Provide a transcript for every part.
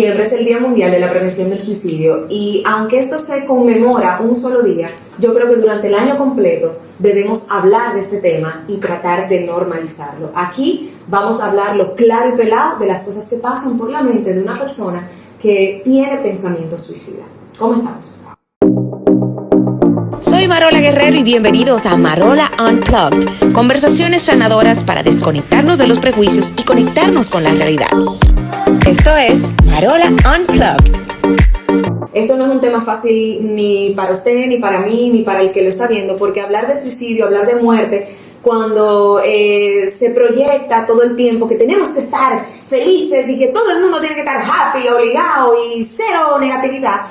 septiembre es el Día Mundial de la Prevención del Suicidio y aunque esto se conmemora un solo día, yo creo que durante el año completo debemos hablar de este tema y tratar de normalizarlo. Aquí vamos a hablarlo claro y pelado de las cosas que pasan por la mente de una persona que tiene pensamientos suicidas. Comenzamos. Soy Marola Guerrero y bienvenidos a Marola Unplugged, conversaciones sanadoras para desconectarnos de los prejuicios y conectarnos con la realidad. Esto es Marola Unplugged. Esto no es un tema fácil ni para usted, ni para mí, ni para el que lo está viendo, porque hablar de suicidio, hablar de muerte, cuando se proyecta todo el tiempo que tenemos que estar felices y que todo el mundo tiene que estar happy, obligado y cero negatividad,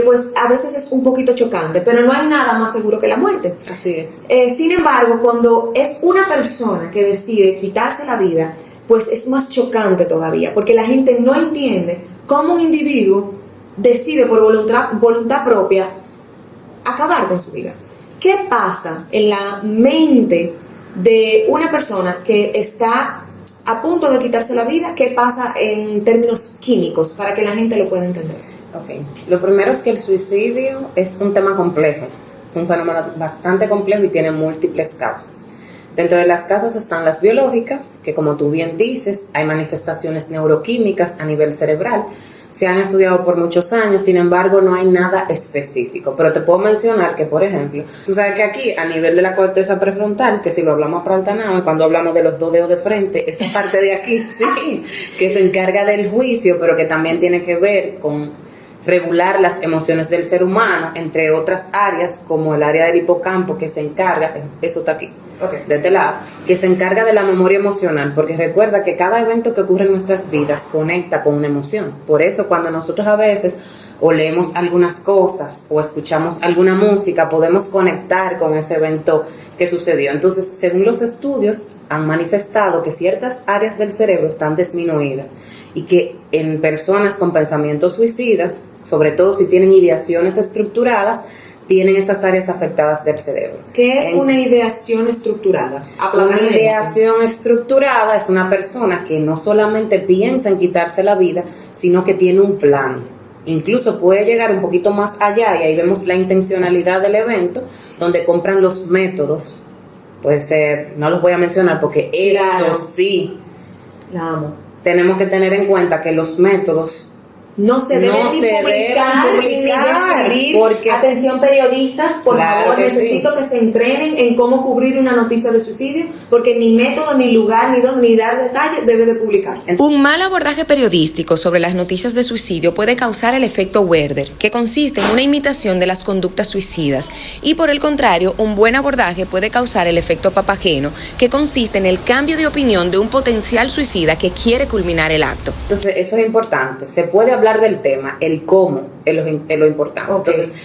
pues a veces es un poquito chocante, pero no hay nada más seguro que la muerte. Así es. Sin embargo, cuando es una persona que decide quitarse la vida, pues es más chocante todavía, porque la gente no entiende cómo un individuo decide por voluntad propia acabar con su vida. ¿Qué pasa en la mente de una persona que está a punto de quitarse la vida? ¿Qué pasa en términos químicos para que la gente lo pueda entender? Okay. Lo primero es que el suicidio es un tema complejo, es un fenómeno bastante complejo y tiene múltiples causas. Dentro de las causas están las biológicas, que como tú bien dices, hay manifestaciones neuroquímicas a nivel cerebral, se han estudiado por muchos años, sin embargo no hay nada específico, pero te puedo mencionar que, por ejemplo, tú sabes que aquí a nivel de la corteza prefrontal, que si lo hablamos praltanao y cuando hablamos de los dos dedos de frente, esa parte de aquí, sí, que se encarga del juicio, pero que también tiene que ver con regular las emociones del ser humano, entre otras áreas como el área del hipocampo que se encarga, eso está aquí, de este lado, que se encarga de la memoria emocional, porque recuerda que cada evento que ocurre en nuestras vidas conecta con una emoción. Por eso cuando nosotros a veces o leemos algunas cosas o escuchamos alguna música, podemos conectar con ese evento que sucedió. Entonces, según los estudios, han manifestado que ciertas áreas del cerebro están disminuidas y que en personas con pensamientos suicidas, sobre todo si tienen ideaciones estructuradas, tienen esas áreas afectadas del cerebro. ¿Qué es una ideación estructurada? Una ideación estructurada es una persona que no solamente piensa en quitarse la vida, sino que tiene un plan. Incluso puede llegar un poquito más allá y ahí vemos la intencionalidad del evento, donde compran los métodos. Puede ser, no los voy a mencionar porque eso claro. Sí. La amo. Tenemos que tener en cuenta que los métodos no se deben publicar ni describir. Porque, atención periodistas, por claro favor, necesito que se entrenen en cómo cubrir una noticia de suicidio, porque ni método, ni lugar, ni dónde, ni dar detalle debe de publicarse. Un mal abordaje periodístico sobre las noticias de suicidio puede causar el efecto Werder, que consiste en una imitación de las conductas suicidas, y por el contrario, un buen abordaje puede causar el efecto Papageno, que consiste en el cambio de opinión de un potencial suicida que quiere culminar el acto. Entonces, eso es importante. Se puede hablar del tema, el cómo es lo importante. Okay. Entonces,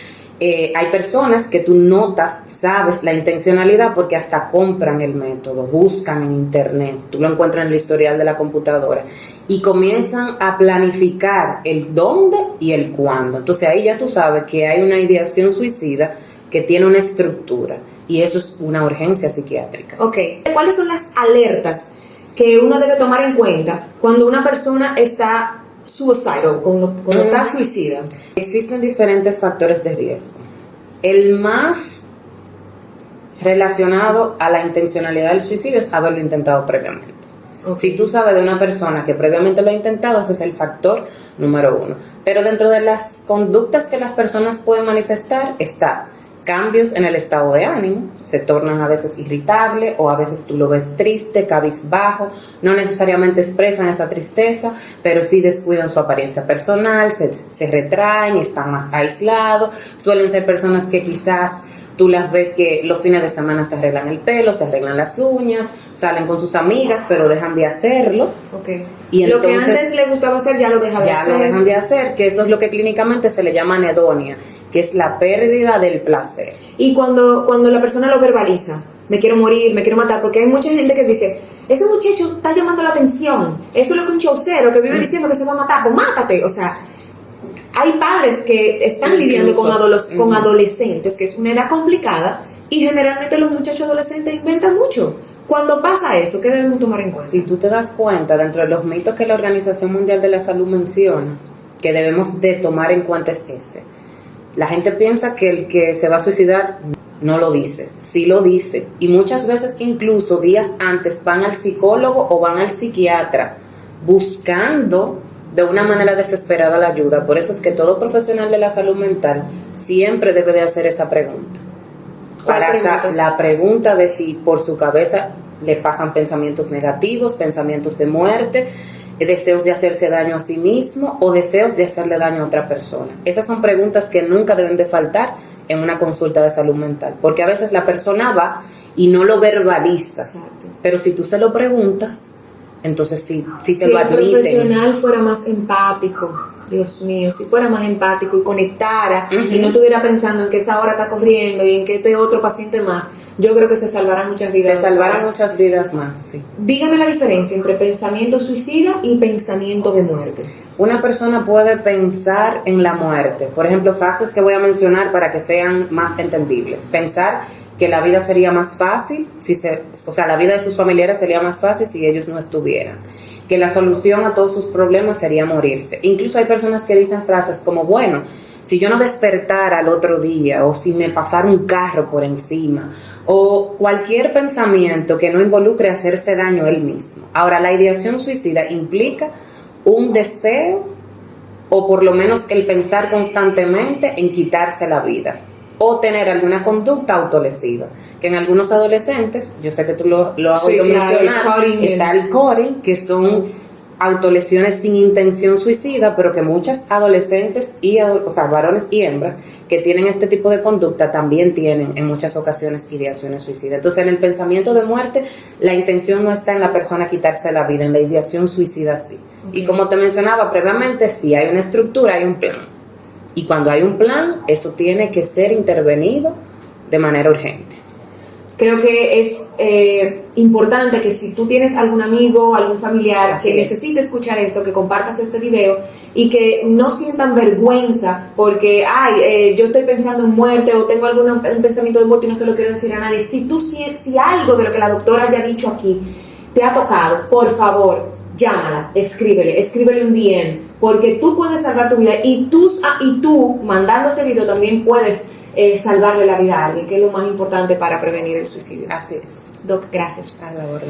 hay personas que tú notas, sabes la intencionalidad porque hasta compran el método, buscan en internet, tú lo encuentras en el historial de la computadora y comienzan a planificar el dónde y el cuándo. Entonces ahí ya tú sabes que hay una ideación suicida que tiene una estructura y eso es una urgencia psiquiátrica. Ok, ¿cuáles son las alertas que uno debe tomar en cuenta cuando una persona está suicidal, cuando está suicida? Existen diferentes factores de riesgo. El más relacionado a la intencionalidad del suicidio es haberlo intentado previamente. Okay. Si tú sabes de una persona que previamente lo ha intentado, ese es el factor número 1. Pero dentro de las conductas que las personas pueden manifestar está cambios en el estado de ánimo, se tornan a veces irritables o a veces tú lo ves triste, cabizbajo, no necesariamente expresan esa tristeza, pero sí descuidan su apariencia personal, se retraen, están más aislados, suelen ser personas que quizás tú las ves que los fines de semana se arreglan el pelo, se arreglan las uñas, salen con sus amigas, pero dejan de hacerlo. Okay. Y entonces, lo que antes le gustaba hacer ya lo deja de hacer. Ya lo dejan de hacer, que eso es lo que clínicamente se le llama anedonia, que es la pérdida del placer. Y cuando la persona lo verbaliza, me quiero morir, me quiero matar, porque hay mucha gente que dice, ese muchacho está llamando la atención, eso es lo que un showcero que vive diciendo que se va a matar, pues mátate. O sea, hay padres que están lidiando con adolescentes, que es una edad complicada, y generalmente los muchachos adolescentes inventan mucho. Cuando pasa eso, ¿qué debemos tomar en cuenta? Si tú te das cuenta, dentro de los mitos que la Organización Mundial de la Salud menciona, que debemos de tomar en cuenta es ese. La gente piensa que el que se va a suicidar no lo dice, sí lo dice, y muchas veces incluso días antes van al psicólogo o van al psiquiatra buscando de una manera desesperada la ayuda. Por eso es que todo profesional de la salud mental siempre debe de hacer esa pregunta. La pregunta de si por su cabeza le pasan pensamientos negativos, pensamientos de muerte, deseos de hacerse daño a sí mismo o deseos de hacerle daño a otra persona. Esas son preguntas que nunca deben de faltar en una consulta de salud mental, porque a veces la persona va y no lo verbaliza. Exacto. Pero si tú se lo preguntas, entonces sí te si lo el admiten. profesional fuera más empático, Dios mío, si fuera más empático y conectara y no estuviera pensando en que esa hora está corriendo y en que este otro paciente más, yo creo que se salvarán muchas vidas. Se salvarán muchas vidas más, sí. Dígame la diferencia entre pensamiento suicida y pensamiento de muerte. Una persona puede pensar en la muerte. Por ejemplo, frases que voy a mencionar para que sean más entendibles. Pensar que la vida sería más fácil, la vida de sus familiares sería más fácil si ellos no estuvieran. Que la solución a todos sus problemas sería morirse. Incluso hay personas que dicen frases como, bueno, si yo no despertara al otro día, o si me pasara un carro por encima, o cualquier pensamiento que no involucre hacerse daño a él mismo. Ahora, la ideación suicida implica un deseo, o por lo menos el pensar constantemente en quitarse la vida, o tener alguna conducta autolesiva, que en algunos adolescentes, yo sé que tú lo has oído mencionar, está el coding, que son autolesiones sin intención suicida, pero que muchas adolescentes, varones y hembras, que tienen este tipo de conducta también tienen en muchas ocasiones ideaciones suicidas. Entonces, en el pensamiento de muerte, la intención no está en la persona quitarse la vida, en la ideación suicida sí. Y como te mencionaba previamente, sí hay una estructura, hay un plan. Y cuando hay un plan, eso tiene que ser intervenido de manera urgente. Creo que es importante que si tú tienes algún amigo, algún familiar que necesite escuchar esto, que compartas este video y que no sientan vergüenza porque, yo estoy pensando en muerte o tengo un pensamiento de muerte y no se lo quiero decir a nadie. Si algo de lo que la doctora haya dicho aquí te ha tocado, por favor, llámala, escríbele un DM, porque tú puedes salvar tu vida y tú mandando este video también puedes salvarle la vida a alguien, que es lo más importante para prevenir el suicidio. Así es. Doc, gracias. A la orden.